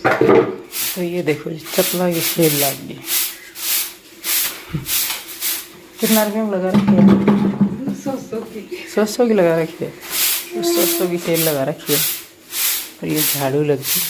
तो ये देखो जी चपला की सेल लग गई। कितना रुपये में लगा रखी है? 100 की लगा रखी है। 100 की सेल लगा रखी है। और ये झाड़ू लग गई।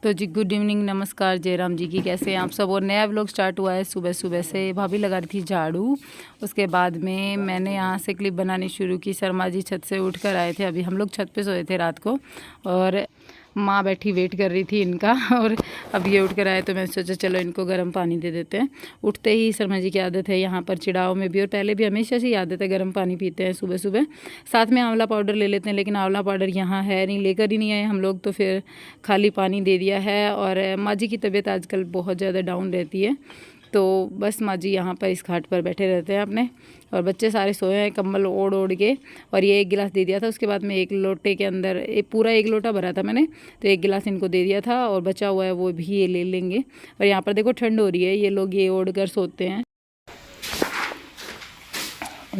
तो जी गुड इवनिंग, नमस्कार, जयराम जी की। कैसे हैं आप सब? और नया व्लॉग स्टार्ट हुआ है सुबह सुबह से। भाभी लगा रही थी झाड़ू। उसके बाद में मैंने यहाँ से क्लिप बनानी शुरू की। शर्मा जी छत से उठ कर आए थे। अभी हम लोग छत पे सोए थे रात को और माँ बैठी वेट कर रही थी इनका। और अब ये उठ कर आए तो मैं सोचा चलो इनको गर्म पानी दे देते हैं। उठते ही शर्मा जी की आदत है यहाँ पर चिड़ाव में भी, और पहले भी हमेशा से ही आदत है, गर्म पानी पीते हैं सुबह सुबह। साथ में आंवला पाउडर ले लेते हैं, लेकिन आंवला पाउडर यहाँ है नहीं, लेकर ही नहीं आए हम लोग, तो फिर खाली पानी दे दिया है। और माँ जी की तबीयत आजकल बहुत ज़्यादा डाउन रहती है, तो बस माँ जी यहाँ पर इस घाट पर बैठे रहते हैं अपने। और बच्चे सारे सोए हैं कंबल ओढ़ ओढ़ के। और ये 1 गिलास दे दिया था। उसके बाद में 1 लोटे के अंदर पूरा 1 लोटा भरा था मैंने, तो 1 गिलास इनको दे दिया था। और बचा हुआ है वो भी ये ले लेंगे। और यहाँ पर देखो ठंड हो रही है, ये लोग ये ओढ़ कर सोते हैं।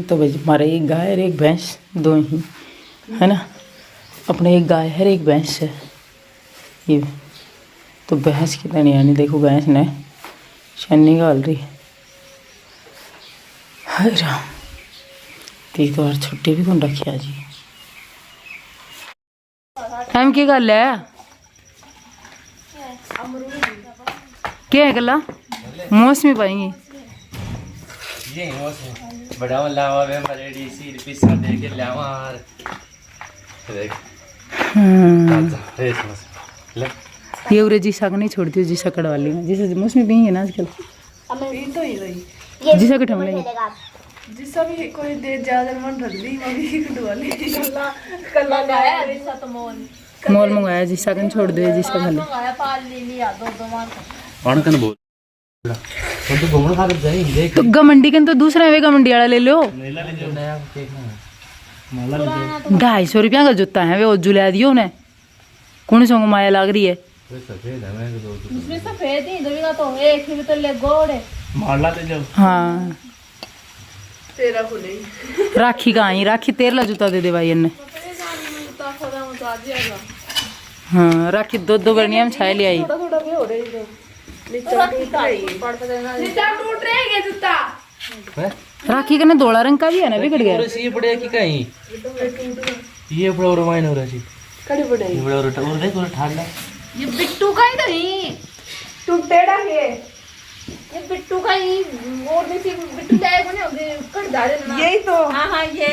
तो भाई हमारे एक गाय और एक भैंस, 2 ही है ना। अपने एक गाय है, एक भैंस है। ये तो भैंस की तनी यानी देखो, भैंस ने छन्नी गाल रही। हाय राम, तीन तो छुट्टी भी कौन रखी जी। टाइम की गल है क्या है गला मौसमी पाएंगी ये मौसम बड़ा लावा वे मरेडी सी पिसा दे के लावा देख ले ये उरे जी साग नहीं छोड़ती, जी सकड़ वाली में जिसे मौसमी पियेंगे ना आजकल। तो ही रही जी सकड़ हम लेंगे जिसका भी कोई दे ज्यादा मन रख दी मम्मी कटवाली कल्ला गाया रिसा तो मोल मंगाया, जी साग नहीं छोड़ दे, जी साग खाली मंगाया पाल ले लिया 2 मान कौन कन बोल तो घूमने खा कर जाई देख तो गमंडी के तो दूसरा है, गमंडी वाला ले लो। नीला ले जो नया देखना माला ले जो 250 रुपया का जूता है वे, वो जुला दियो उन्हें। कौन सी माया लग रही है? सफेद है मैं तो उसमें सफेद ही दबेगा तो एक ही तो ले गोड़े माला ले जो। हाँ तेरा खुले राखी का आई, राखी 13 जूता दे दे भाई इन्हें। हाँ राखी 2 गड़निया में छाए ले आई। थोड़ा थोड़ा भी हो रही है नीचे टूट रही है जूता। राखी का ना धोला रंग का भी है ना, बिगड़ गया। ये पड़े की कहीं ये बड़ा और वाइन हो रहा है कड़ी बड़े ये बड़ा और देख और ठाडा ये बिट्टू का ही नहीं टूटेड़ा है ये बिट्टू का ही और नहीं बिट्टू जाए बने होगे कट डाले ना यही तो। हां ये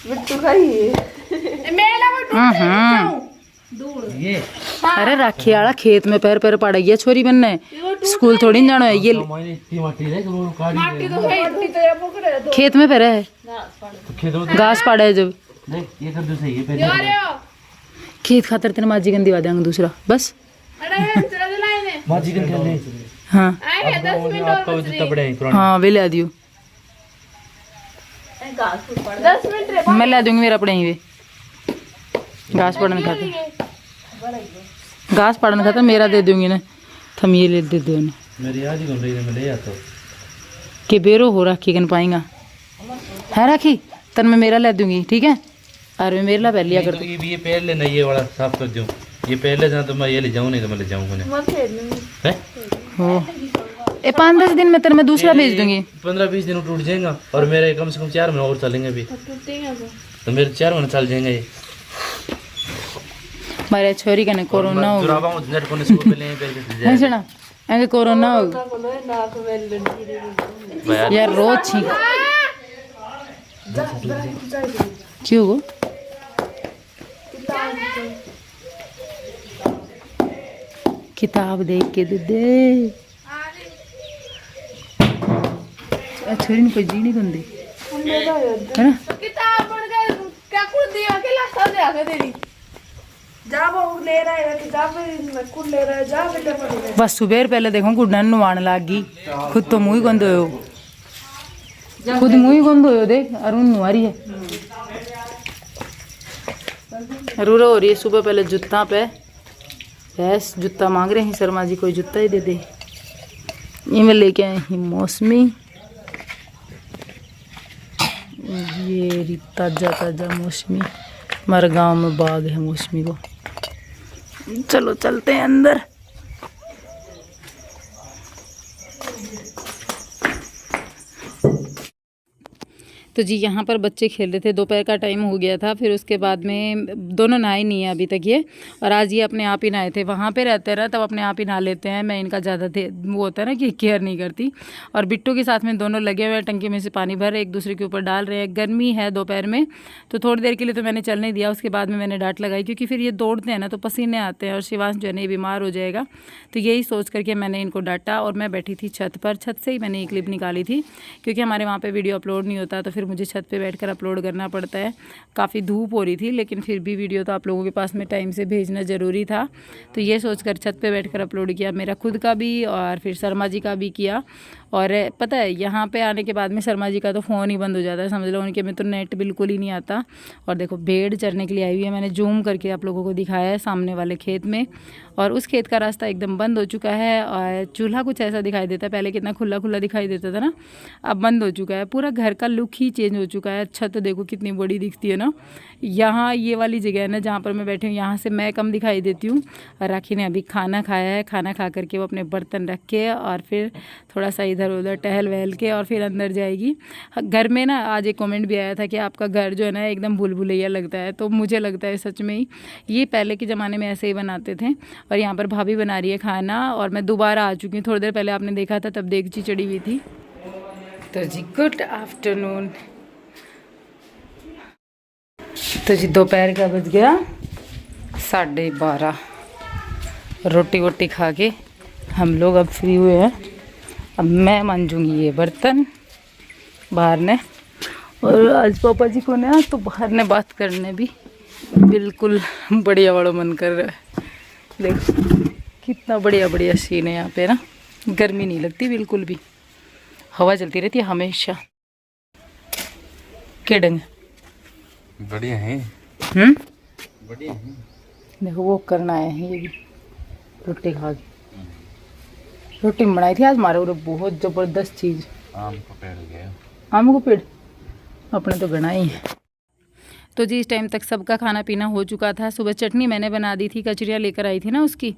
बिट्टू का ही है मेला में टूट दूर ये। अरे राखी वाला खेत में पैर पैर पड़ गया छोरी बनने, स्कूल थोड़ी न जाना है। ये माटी रे वो काटी माटी तो है इतनी तेरा पकड़े दो खेत में पैर है, खेत में घास पड़ा है जब। देख ये कर दो सही है पहले यार खेत खातर तेरे माजी गंदी दिवा देंगे दूसरा बस। अरे चला दे लाइन मां जी कर ले। हाँ आए 10 मिनट आपका और जूता पड़े हैं पुराने। हाँ वे ला दियो, 10 मिनट रे मैं ला दूंगी, मेरा पड़े ही वे घास पड़ने खातर। घास पड़ने खातर मेरा दे दूंगी ना, थम ये ले दे दो ने मेरी आज ही बन रही है, मैं ले आता हूं के बेरो हो राखी कन पाएगा है राखी तन मैं मेरा ले दूंगी, ठीक है। अरे मैं मेरे ला पहले लिया कर तो ये पैर लेना, ये वाला साफ कर दूं, ये पैर ले जाना तो मैं ये ले जाऊं, नहीं तो मैं ले जाऊंगा नहीं मत फेर नहीं है। हो ए 5-10 दिन में तेरे मैं दूसरा भेज दूंगी। 15-20 दिन टूट जाएगा और मेरे कम से कम 4 महीने और चलेंगे अभी, टूटेगा तो मेरे 4 महीने चल जाएंगे ये। मारे छोरी कने कोरोना हो जुराबा में नेट कोने से पहले यहीं पैर के है सुना एंगे कोरोना हो नाक में लड़की यार रोज छी क्यों गो किताब देख के दे दे छोरी ने कोई जी नहीं बंदी है ना। किताब पढ़ के क्या कुछ दिया के लाता दे आगे तेरी जा वो ले रहा है किताब में कुछ ले रहा है जा बेटा पढ़ बस सुबह पहले देखो गुडन नुवाण लाग गई, खुद तो मुंह ही गंद हो, खुद मुंह ही गंद हो देख। अरुण नुआरी है रूरा हो रही है सुबह। पहले जूता पे बस जूता मांग रहे हैं शर्मा जी, कोई जूता ही दे दे। ये मैं लेके आई ही मौसमी ये ताज़ा ताज़ा मौसमी, हमारे गांव में बाग है मौसमी को। चलो चलते हैं अंदर। तो जी यहाँ पर बच्चे खेल रहे थे, दोपहर का टाइम हो गया था। फिर उसके बाद में दोनों नहाए नहीं है अभी तक ये, और आज ये अपने आप ही नहाए थे। वहाँ पे रहते हैं ना तब अपने आप ही नहा लेते हैं, मैं इनका ज़्यादा वो होता है ना कि केयर नहीं करती। और बिट्टू के साथ में दोनों लगे हुए हैं, टंकी में से पानी भर एक दूसरे के ऊपर डाल रहे हैं। गर्मी है दोपहर में, तो थोड़ी देर के लिए तो मैंने चलने दिया। उसके बाद में मैंने डांट लगाई, क्योंकि फिर ये दौड़ते हैं ना तो पसीने आते हैं और शिवांश जो है ना ये बीमार हो जाएगा। तो यही सोच करके मैंने इनको डांटा। और मैं बैठी थी छत पर, छत से ही मैंने ये क्लिप निकाली थी, क्योंकि हमारे वहाँ पर वीडियो अपलोड नहीं होता, तो फिर मुझे छत पर बैठ अपलोड करना पड़ता है। काफ़ी धूप हो रही थी, लेकिन फिर भी वीडियो तो आप लोगों के पास में टाइम से भेजना ज़रूरी था। तो ये सोचकर छत पे बैठकर अपलोड किया, मेरा खुद का भी और फिर शर्मा जी का भी किया। और पता है यहाँ पे आने के बाद में शर्मा जी का तो फ़ोन ही बंद हो जाता है, समझ लो। उनके में तो नेट बिल्कुल ही नहीं आता। और देखो भेड़ चरने के लिए आई हुई है, मैंने जूम करके आप लोगों को दिखाया है सामने वाले खेत में। और उस खेत का रास्ता एकदम बंद हो चुका है, और चूल्हा कुछ ऐसा दिखाई देता है। पहले कितना खुला खुला दिखाई देता था ना, अब बंद हो चुका है। पूरा घर का लुक ही चेंज हो चुका है। छत देखो कितनी बड़ी दिखती है ना। यहाँ ये वाली जगह है ना जहाँ पर मैं बैठी हूँ, यहाँ से मैं कम दिखाई देती हूँ। और राखी ने अभी खाना खाया है, खाना खा करके वो अपने बर्तन रख के और फिर थोड़ा सा इधर उधर टहल वहल के और फिर अंदर जाएगी। घर में ना आज एक कमेंट भी आया था कि आपका घर जो है ना एकदम भूल भुलैया लगता है, तो मुझे लगता है सच में ही ये पहले के ज़माने में ऐसे ही बनाते थे। और यहाँ पर भाभी बना रही है खाना, और मैं दोबारा आ चुकी हूँ। थोड़ी देर पहले आपने देखा था, तब देगची चढ़ी हुई थी। तो जी गुड आफ्टरनून। तो जी दोपहर का बज गया 12:30। रोटी वोटी खा के हम लोग अब फ्री हुए हैं। अब मैं मांजूंगी ये बर्तन बाहर ने। और आज पापा जी को ना तो बाहर ने बात करने भी बिल्कुल बढ़िया वाला मन कर रहा है। देखो कितना बढ़िया बढ़िया सीन है यहाँ पे ना, गर्मी नहीं लगती बिल्कुल भी, हवा चलती रहती है हमेशा। के डंग बढ़िया है। बढ़िया है। देखो वो करना है ये भी, रोटी खा के। रोटी बनाई थी आज हमारे उधर बहुत ज़बरदस्त चीज़। आम को पेड़ गया। आम को पेड़ अपने तो बनाई है। तो जी इस टाइम तक सबका खाना पीना हो चुका था। सुबह चटनी मैंने बना दी थी, कचरियाँ लेकर आई थी ना उसकी,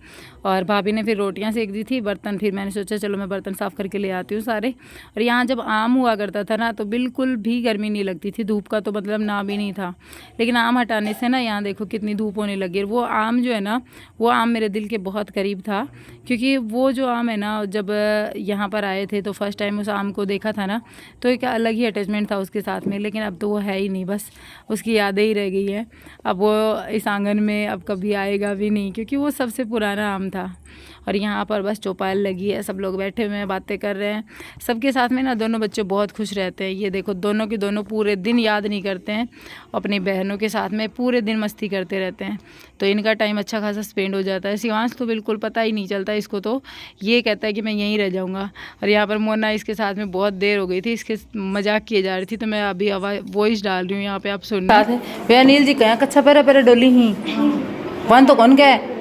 और भाभी ने फिर रोटियां सेक दी थी। बर्तन फिर मैंने सोचा चलो मैं बर्तन साफ़ करके ले आती हूँ सारे। और यहाँ जब आम हुआ करता था ना तो बिल्कुल भी गर्मी नहीं लगती थी, धूप का तो मतलब नाम ही नहीं था। लेकिन आम हटाने से ना यहाँ देखो कितनी धूप होने लगी। वो आम जो है ना, वो आम मेरे दिल के बहुत करीब था, क्योंकि वो जो आम है ना, जब यहाँ पर आए थे तो फर्स्ट टाइम उस आम को देखा था ना, तो एक अलग ही अटैचमेंट था उसके साथ में। लेकिन अब तो वो है ही नहीं, बस उसकी यादें ही रह गई है। अब वो इस आंगन में अब कभी आएगा भी नहीं, क्योंकि वो सबसे पुराना आम था। और यहाँ पर बस चौपाल लगी है, सब लोग बैठे हुए हैं, बातें कर रहे हैं। सबके साथ में ना दोनों बच्चे बहुत खुश रहते हैं। ये देखो दोनों के दोनों पूरे दिन याद नहीं करते हैं, अपनी बहनों के साथ में पूरे दिन मस्ती करते रहते हैं। तो इनका टाइम अच्छा खासा स्पेंड हो जाता है। शिवांश तो बिल्कुल पता ही नहीं चलता इसको, तो ये कहता है कि मैं यहीं रह जाऊँगा। और यहाँ पर मोना इसके साथ में बहुत देर हो गई थी, इसके मजाक किए जा रही थी, तो मैं अभी वॉइस डाल रही हूँ यहाँ पे, आप सुन। भैया अनिल जी कहें कच्छा पैरा पैरा डोली ही वन तो कौन क्या है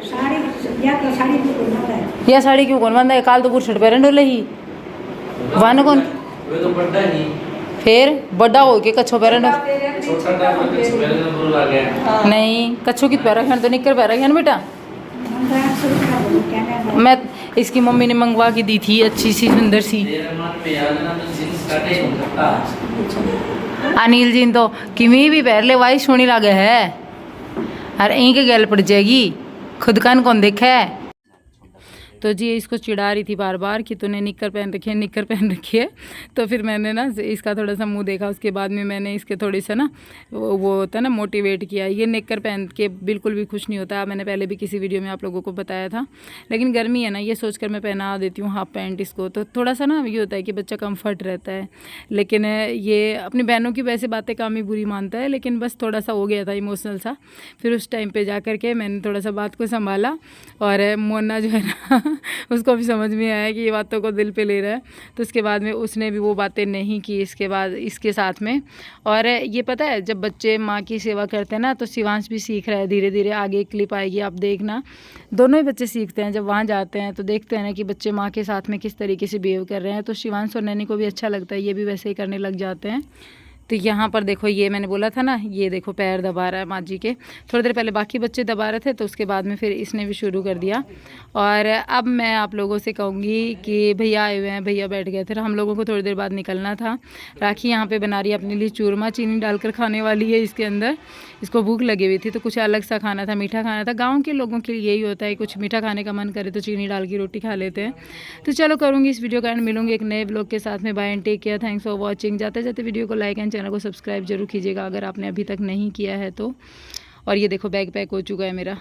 या साड़ी क्यों कौन बंदा है, काल तो पूरी शर्ट पैरन डोले ही वन कौन तो बड़ा ही फिर बड़ा हो के कच्छो पैरन नहीं, कच्छो की पैरा खान तो निकर पैरा खान बेटा। मैं इसकी मम्मी ने मंगवा के दी थी अच्छी सी सुंदर सी। अनिल जी तो किमी भी पैर ले वाई सोनी लागे है, अरे यहीं के गैल पड़ जाएगी, खुद कान कौन देखा है। तो जी इसको चिढ़ा रही थी बार बार कि तूने निक्कर पहन रखी है, निक्कर पहन रखी है। तो फिर मैंने ना इसका थोड़ा सा मुंह देखा, उसके बाद में मैंने इसके थोड़ी सा ना वो होता है ना मोटिवेट किया। ये निक्कर पहन के बिल्कुल भी खुश नहीं होता, मैंने पहले भी किसी वीडियो में आप लोगों को बताया था। लेकिन गर्मी है ना, ये सोचकर मैं पहना देती हूँ हाफ पैंट इसको, तो थोड़ा सा ना ये होता है कि बच्चा कम्फर्ट रहता है। लेकिन ये अपनी बहनों की वैसे बातें काम ही बुरी मानता है, लेकिन बस थोड़ा सा हो गया था इमोशनल सा। फिर उस टाइम पर जा कर के मैंने थोड़ा सा बात को संभाला, और मोना जो है ना उसको भी समझ में आया कि ये बातों को दिल पे ले रहा है। तो उसके बाद में उसने भी वो बातें नहीं की इसके बाद इसके साथ में। और ये पता है जब बच्चे माँ की सेवा करते हैं ना, तो शिवांश भी सीख रहा है धीरे धीरे। आगे एक क्लिप आएगी आप देखना, दोनों ही बच्चे सीखते हैं। जब वहाँ जाते हैं तो देखते हैं ना कि बच्चे माँ के साथ में किस तरीके से बिहेव कर रहे हैं, तो शिवांश और नैनी को भी अच्छा लगता है, ये भी वैसे ही करने लग जाते हैं। तो यहाँ पर देखो, ये मैंने बोला था ना, ये देखो पैर दबा रहा है माँ जी के। थोड़ी देर पहले बाकी बच्चे दबा रहे थे, तो उसके बाद में फिर इसने भी शुरू कर दिया। और अब मैं आप लोगों से कहूँगी कि भैया आए हुए हैं, भैया बैठ गए थे, हम लोगों को थोड़ी देर बाद निकलना था। राखी यहाँ पे बना रही है अपने लिए चूरमा, चीनी डालकर खाने वाली है इसके अंदर। इसको भूख लगी हुई थी तो कुछ अलग सा खाना था, मीठा खाना था। गाँव के लोगों के लिए यही होता है, कुछ मीठा खाने का मन करे तो चीनी डाल की रोटी खा लेते हैं। तो चलो करूँगी इस वीडियो का एंड, मिलूंगी एक नए ब्लॉग के साथ में। Bye and take care, thanks for watching. जाते जाते वीडियो को लाइक एंड चैनल को सब्सक्राइब जरूर कीजिएगा अगर आपने अभी तक नहीं किया है तो। और ये देखो बैग पैक हो चुका है मेरा।